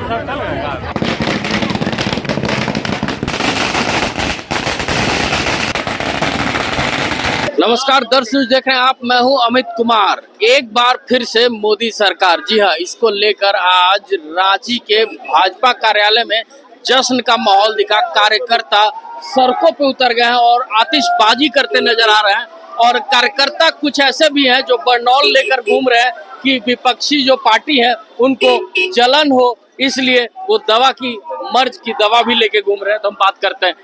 नमस्कार दर्शक, देख रहे हैं आप, मैं हूं अमित कुमार। एक बार फिर से मोदी सरकार, जी हां, इसको लेकर आज रांची के भाजपा कार्यालय में जश्न का माहौल दिखा। कार्यकर्ता सड़कों पे उतर गए हैं और आतिशबाजी करते नजर आ रहे हैं। और कार्यकर्ता कुछ ऐसे भी हैं जो बरनौल लेकर घूम रहे हैं कि विपक्षी जो पार्टी है उनको जलन हो, इसलिए वो दवा की मर्ज की दवा भी लेके घूम रहे हैं। तो हम बात करते हैं,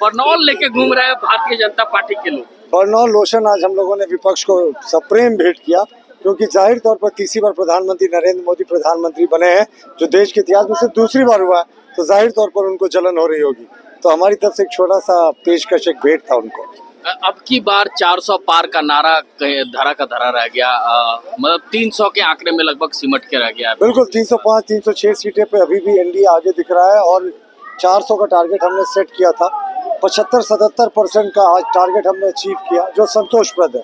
बरनौल लेके घूम रहे हैं भारतीय जनता पार्टी के लोग। बरनौल लोशन आज हम लोगों ने विपक्ष को सप्रेम भेंट किया, क्योंकि जाहिर तौर पर तीसरी बार प्रधानमंत्री नरेंद्र मोदी प्रधानमंत्री बने हैं, जो देश के इतिहास में सिर्फ दूसरी बार हुआ है, तो जाहिर तौर पर उनको जलन हो रही होगी। तो हमारी तरफ से एक छोटा सा पेशकश, एक भेंट था उनको। अब की बार 400 पार का नारा धरा का धरा रह गया, मतलब 300 के आंकड़े में लगभग सिमट के रह गया। बिल्कुल 305 306 सीटें पे अभी भी एनडीए आगे दिख रहा है और 400 का टारगेट हमने सेट किया था। 75-77% का आज टारगेट हमने अचीव किया, जो संतोषप्रद है।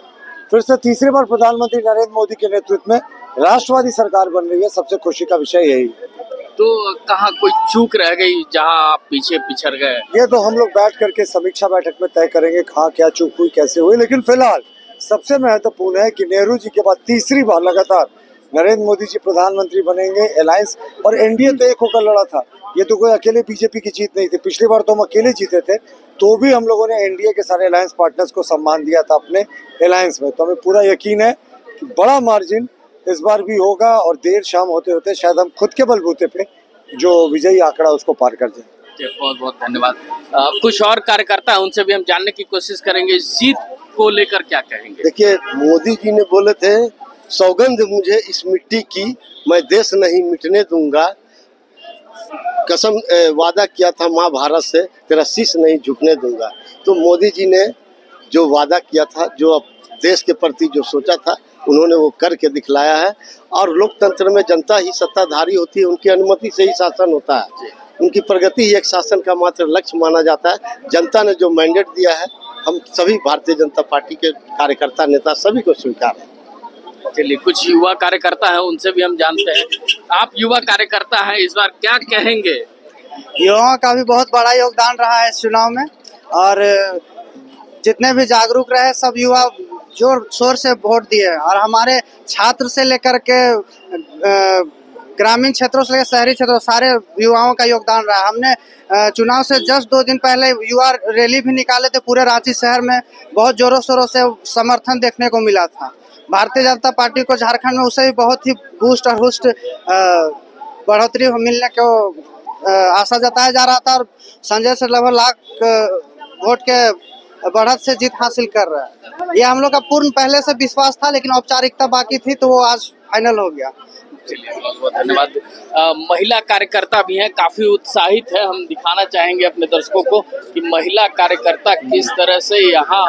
फिर से तीसरी बार प्रधानमंत्री नरेंद्र मोदी के नेतृत्व में राष्ट्रवादी सरकार बन रही है, सबसे खुशी का विषय यही है। तो कहाँ कोई चूक रह गई जहां आप पीछे पिछड़ गए? ये तो हम लोग बैठ करके समीक्षा बैठक में तय करेंगे कहाँ क्या चूक हुई, कैसे हुई। लेकिन फिलहाल सबसे महत्वपूर्ण है कि नेहरू जी के बाद तीसरी बार लगातार नरेंद्र मोदी जी प्रधानमंत्री बनेंगे। अलायंस और एनडीए तो एक होकर लड़ा था, ये तो कोई अकेले बीजेपी की जीत नहीं थी। पिछली बार तो हम अकेले जीते थे, तो भी हम लोगों ने एनडीए के सारे अलायंस पार्टनर्स को सम्मान दिया था अपने अलायंस में। तो हमें पूरा यकीन है कि बड़ा मार्जिन इस बार भी होगा और देर शाम होते होते शायद हम खुद के बलबूते पे जो विजयी आंकड़ा उसको पार कर जाए। बहुत बहुत धन्यवाद। कुछ और कार्यकर्ता है, उनसे भी हम जानने की कोशिश करेंगे, जीत को लेकर क्या कहेंगे। देखिए, मोदी जी ने बोले थे, सौगंध मुझे इस मिट्टी की, मैं देश नहीं मिटने दूंगा। कसम वादा किया था माँ भारत से, तेरा शीश नहीं झुकने दूंगा। तो मोदी जी ने जो वादा किया था, जो देश के प्रति जो सोचा था, उन्होंने वो करके दिखलाया है। और लोकतंत्र में जनता ही सत्ताधारी होती है, उनकी अनुमति से ही शासन होता है। उनकी प्रगति ही एक शासन का मात्र लक्ष्य माना जाता है। जनता ने जो मैंडेट दिया है, हम सभी भारतीय जनता पार्टी के कार्यकर्ता नेता सभी को स्वीकार है। चलिए, कुछ युवा कार्यकर्ता है, उनसे भी हम जानते हैं। आप युवा कार्यकर्ता हैं, इस बार क्या कहेंगे? युवाओं का भी बहुत बड़ा योगदान रहा है इस चुनाव में, और जितने भी जागरूक रहे सब युवा जोर शोर से वोट दिए। और हमारे छात्र से लेकर के ग्रामीण क्षेत्रों से लेकर शहरी क्षेत्रों, सारे युवाओं का योगदान रहा। हमने चुनाव से जस्ट 2 दिन पहले युवा रैली भी निकाले थे पूरे रांची शहर में। बहुत जोरों शोरों से समर्थन देखने को मिला था। भारतीय जनता पार्टी को झारखंड में उसे भी बहुत ही बूस्ट और हुस्ट बढ़ोतरी मिलने को आशा जताया जा रहा था। और संजय से लगभग लाख वोट के बढ़त से जीत हासिल कर रहा है। ये हम लोग का पूर्ण पहले से विश्वास था, लेकिन औपचारिकता बाकी थी, तो वो आज फाइनल हो गया। चलिए, बहुत बहुत धन्यवाद। महिला कार्यकर्ता भी हैं, काफी उत्साहित है। हम दिखाना चाहेंगे अपने दर्शकों को कि महिला कार्यकर्ता किस तरह से यहाँ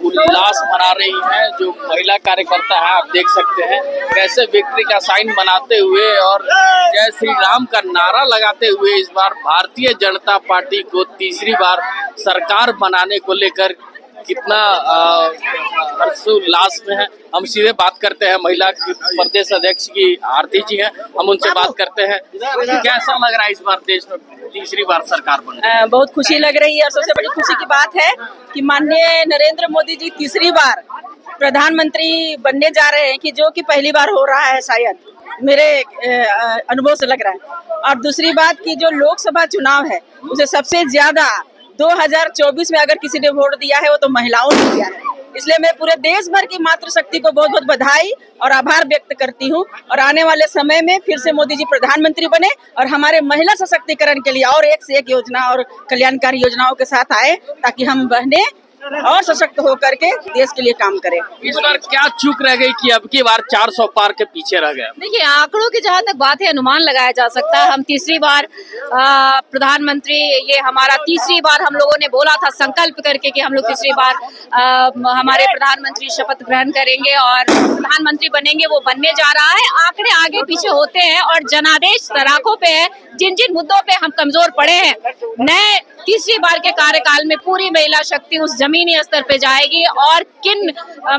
उल्लास मना रही हैं। जो महिला कार्यकर्ता है, आप देख सकते हैं कैसे विक्ट्री का साइन बनाते हुए और जय श्री राम का नारा लगाते हुए इस बार भारतीय जनता पार्टी को तीसरी बार सरकार बनाने को लेकर कितना हर्षोल्लास में है। हम सीधे बात करते हैं महिला प्रदेश अध्यक्ष की आरती जी हैं, हम उनसे बात करते हैं। कैसा लग रहा है इस बार देश में तीसरी बार सरकार बन रही है? बहुत खुशी लग रही है, और सबसे बड़ी खुशी की बात है कि माननीय नरेंद्र मोदी जी तीसरी बार प्रधानमंत्री बनने जा रहे हैं, कि जो कि पहली बार हो रहा है शायद, मेरे अनुभव से लग रहा है। और दूसरी बात की जो लोकसभा चुनाव है, उसे सबसे ज्यादा 2024 में अगर किसी ने वोट दिया है वो तो महिलाओं ने दिया है। इसलिए मैं पूरे देश भर की मातृशक्ति को बहुत बहुत बधाई और आभार व्यक्त करती हूँ। और आने वाले समय में फिर से मोदी जी प्रधानमंत्री बने और हमारे महिला सशक्तिकरण के लिए और एक से एक योजना और कल्याणकारी योजनाओं के साथ आए, ताकि हम बहनें और सशक्त होकर के देश के लिए काम करें। इस बार क्या चूक रह गई कि अब की बार 400 पार के पीछे रह गया? देखिए, आंकड़ों की जहाँ तक बात है, अनुमान लगाया जा सकता है। हम तीसरी बार प्रधानमंत्री, ये हमारा तीसरी बार हम लोगों ने बोला था संकल्प करके कि हम लोग तीसरी बार हमारे प्रधानमंत्री शपथ ग्रहण करेंगे और प्रधानमंत्री बनेंगे, वो बनने जा रहा है। आंकड़े आगे पीछे होते हैं और जनादेश सराखों पे है, जिन जिन मुद्दों पे हम कमजोर पड़े हैं, नए तीसरी बार के कार्यकाल में पूरी महिला शक्ति उस जमीनी स्तर पे जाएगी और किन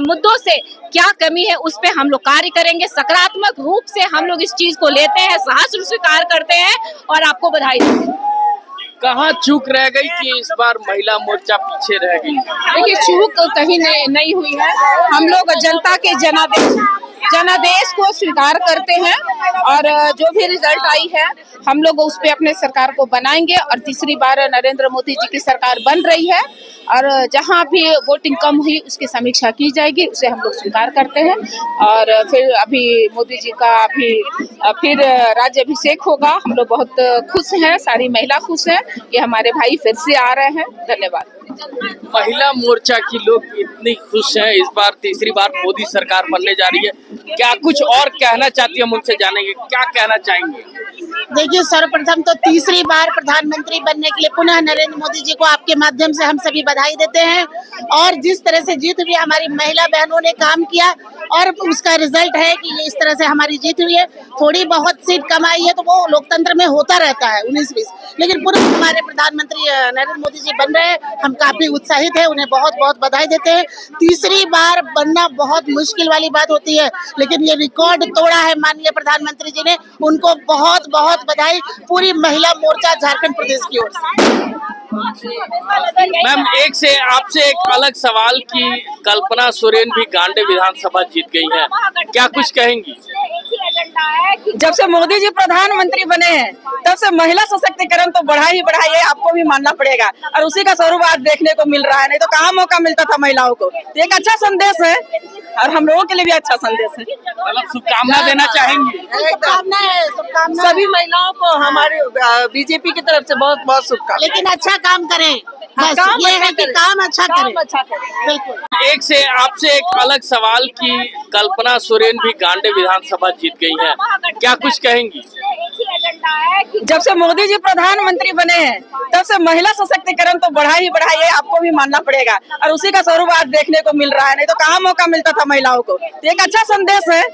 मुद्दों से क्या कमी है उस पे हम लोग कार्य करेंगे। सकारात्मक रूप से हम लोग इस चीज को लेते हैं, साहस स्वीकार करते हैं और आपको बधाई देते हैं। कहाँ चूक रह गई कि इस बार महिला मोर्चा पीछे रह गई? देखिए, चूक कहीं नहीं हुई है। हम लोग जनता के जनादेश को स्वीकार करते हैं और जो भी रिजल्ट आई है हम लोग उस पे अपने सरकार को बनाएंगे और तीसरी बार नरेंद्र मोदी जी की सरकार बन रही है और जहां भी वोटिंग कम हुई उसकी समीक्षा की जाएगी, उसे हम लोग स्वीकार करते हैं। और फिर अभी मोदी जी का फिर राज्याभिषेक होगा। हम लोग बहुत खुश हैं, सारी महिला खुश हैं कि हमारे भाई फिर से आ रहे हैं। धन्यवाद। महिला मोर्चा की लोग इतनी खुश हैं, इस बार तीसरी बार मोदी सरकार बनने जा रही है, क्या कुछ और कहना चाहती है? हम उनसे जानेंगे क्या कहना चाहेंगे। देखिए, सर्वप्रथम तो तीसरी बार प्रधानमंत्री बनने के लिए पुनः नरेंद्र मोदी जी को आपके माध्यम से हम सभी बधाई देते हैं। और जिस तरह से जीत हुई, हमारी महिला बहनों ने काम किया और उसका रिजल्ट है कि ये इस तरह से हमारी जीत हुई है। थोड़ी बहुत सीट कम आई है तो वो लोकतंत्र में होता रहता है 19-20, लेकिन पुनः हमारे प्रधानमंत्री नरेंद्र मोदी जी बन रहे हैं। हम काफी उत्साहित है, उन्हें बहुत बहुत बधाई देते हैं। तीसरी बार बनना बहुत मुश्किल वाली बात होती है, लेकिन ये रिकॉर्ड तोड़ा है माननीय प्रधानमंत्री जी ने, उनको बहुत बहुत बधाई पूरी महिला मोर्चा झारखंड प्रदेश की ओर से। मैम, आपसे एक अलग सवाल की कल्पना सोरेन भी गांडे विधानसभा जीत गई है, क्या कुछ कहेंगी? जब से मोदी जी प्रधानमंत्री बने हैं तब से महिला सशक्तिकरण तो बढ़ा ही बढ़ा, ये आपको भी मानना पड़ेगा और उसी का स्वरूप आज देखने को मिल रहा है। नहीं तो कहाँ मौका मिलता था महिलाओं को। तो एक अच्छा संदेश है और हम लोगों के लिए भी अच्छा संदेश है। मतलब शुभकामना देना चाहेंगे? शुभकामना सभी महिलाओं को हमारे बीजेपी की तरफ से बहुत बहुत शुभकामनाएं। लेकिन अच्छा काम करें, बस ये है कि काम अच्छा करें। बिल्कुल। आपसे एक अलग सवाल की कल्पना सोरेन भी गांडे विधानसभा जीत गई है, क्या कुछ कहेंगी? जब से मोदी जी प्रधानमंत्री बने हैं तब से महिला सशक्तिकरण तो बढ़ा ही बढ़ा, ये आपको भी मानना पड़ेगा और उसी का स्वरूप आज देखने को मिल रहा है। नहीं तो कहाँ मौका मिलता था महिलाओं को। तो एक अच्छा संदेश है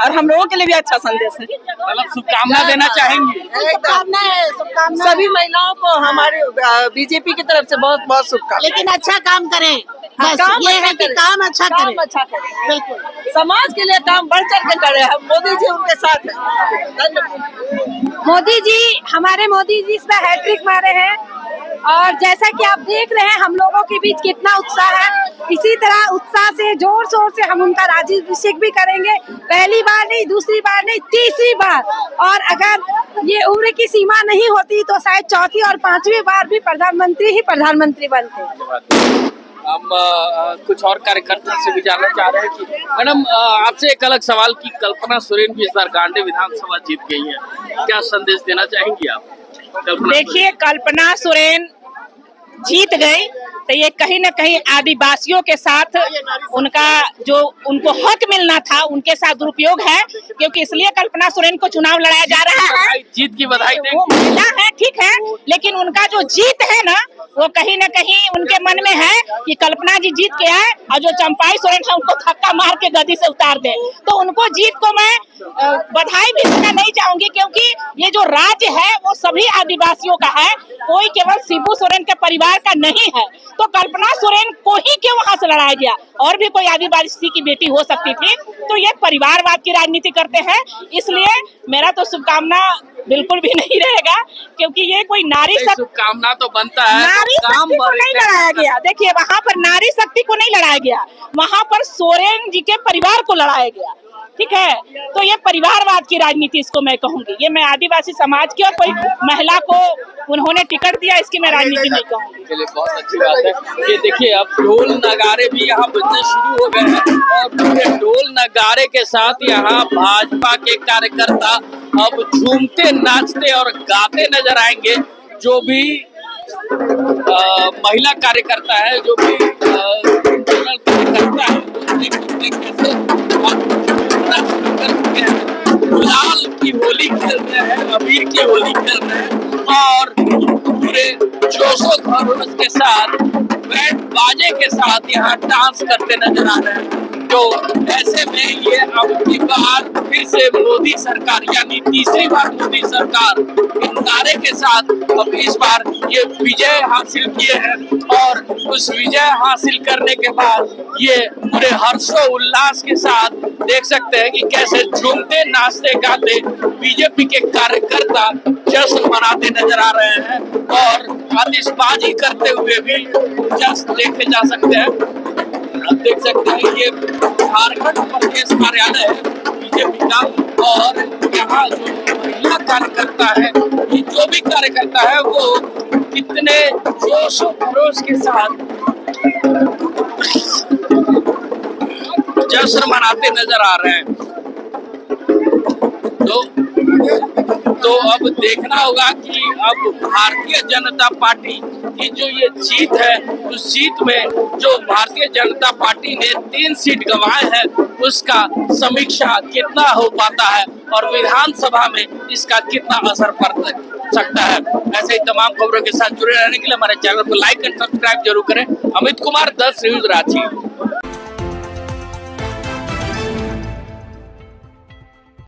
और हम लोगों के लिए भी अच्छा संदेश है। मतलब शुभकामना देना चाहेंगे? शुभकामना सभी महिलाओं को हमारे बीजेपी की तरफ से बहुत बहुत शुभकामनाएं। लेकिन अच्छा काम करें, बस ये है कि काम अच्छा करें। बिल्कुल। समाज के लिए काम बढ़ चढ़ के करें, हम मोदी जी उनके साथ हैं। धन्यवाद। मोदी जी, हमारे मोदी जी इसमें हैट्रिक मारे हैं और जैसा कि आप देख रहे हैं हम लोगों के बीच कितना उत्साह है। इसी तरह उत्साह से जोर शोर से हम उनका राज्याभिषेक भी करेंगे। पहली बार नहीं, दूसरी बार नहीं, तीसरी बार। और अगर ये उम्र की सीमा नहीं होती तो शायद चौथी और पांचवी बार भी प्रधानमंत्री बनते। हम कुछ और कार्यकर्ता से भी जानना चाह रहे हैं कि मैडम, आपसे एक अलग सवाल की कल्पना सोरेन भी इस बार गांडे विधानसभा जीत गई है, क्या संदेश देना चाहेंगी आप? देखिए, कल्पना सोरेन जीत गई तो ये कहीं न कहीं आदिवासियों के साथ उनको हक मिलना था उनके साथ दुरुपयोग है, क्योंकि इसलिए कल्पना सोरेन को चुनाव लड़ाया जा रहा है। जीत की बधाई दें। वो महिला है, ठीक है, लेकिन उनका जो जीत है ना वो कहीं न कहीं उनके मन में है कि कल्पना जी जीत के आए और जो चंपाई सोरेन है उनको धक्का मार के गद्दी से उतार दे। तो उनको जीत को मैं बधाई भी देना नहीं चाहूंगी, क्योंकि ये जो राज्य है वो सभी आदिवासियों का है, कोई केवल शिबू सोरेन के परिवार का नहीं है। तो कल्पना सोरेन को ही क्यों वहां से लड़ाया गया? और भी कोई आदिवासी की बेटी हो सकती थी। तो ये परिवारवाद की राजनीति करते हैं, इसलिए मेरा तो शुभकामना बिल्कुल भी नहीं रहेगा, क्योंकि ये कोई नारी शक्ति, शुभकामना तो बनता है, नारी शक्ति को नहीं लड़ाया गया। देखिए, वहाँ पर नारी शक्ति को नहीं लड़ाया गया, वहाँ पर सोरेन जी के परिवार को लड़ाया गया, ठीक है। तो ये परिवारवाद की राजनीति इसको मैं कहूंगी। ये मैं आदिवासी समाज की और कोई महिला को उन्होंने टिकट दिया, इसकी मैं राजनीति नहीं कहूंगी। चलिए, बहुत अच्छी बात है। ये देखिए, अब ढोल नगाड़े भी यहाँ बजने शुरू हो गए हैं और पूरे ढोल नगाड़े के साथ यहाँ भाजपा के कार्यकर्ता अब झूमते, नाचते और गाते नजर आएंगे। जो भी महिला कार्यकर्ता है, जो भी कार्यकर्ता है, गुलाल की होली खेल रहे हैं, अबीर की होली खेल रहे हैं और पूरे जोशो खरोश के साथ, बैंड बाजे के साथ यहाँ डांस करते नजर आ रहे हैं। तो ऐसे में ये अब की बार फिर से मोदी सरकार यानी तीसरी बार मोदी सरकार इन नारे के साथ अब इस बार ये विजय हासिल किए हैं और उस विजय हासिल करने के बाद ये पूरे हर्षो उल्लास के साथ देख सकते हैं कि कैसे झूमते नाचते गाते बीजेपी के कार्यकर्ता जश्न मनाते नजर आ रहे हैं और आतिशबाजी करते हुए भी जश्न देखे जा सकते हैं। आप देख सकते हैं ये झारखंड प्रदेश कार्यालय है बीजेपी का और यहाँ जो महिला कार्यकर्ता है ये जो भी कार्यकर्ता है वो कितने जोश और खरोश के साथ जश्न मनाते नजर आ रहे हैं। तो अब देखना होगा कि अब भारतीय जनता पार्टी की जो ये जीत है उस जीत में जो भारतीय जनता पार्टी ने 3 सीट गंवाए हैं उसका समीक्षा कितना हो पाता है और विधानसभा में इसका कितना असर पड़ सकता है। ऐसे ही तमाम खबरों के साथ जुड़े रहने के लिए हमारे चैनल को लाइक एंड सब्सक्राइब जरूर करें। अमित कुमार 10 न्यूज रांची।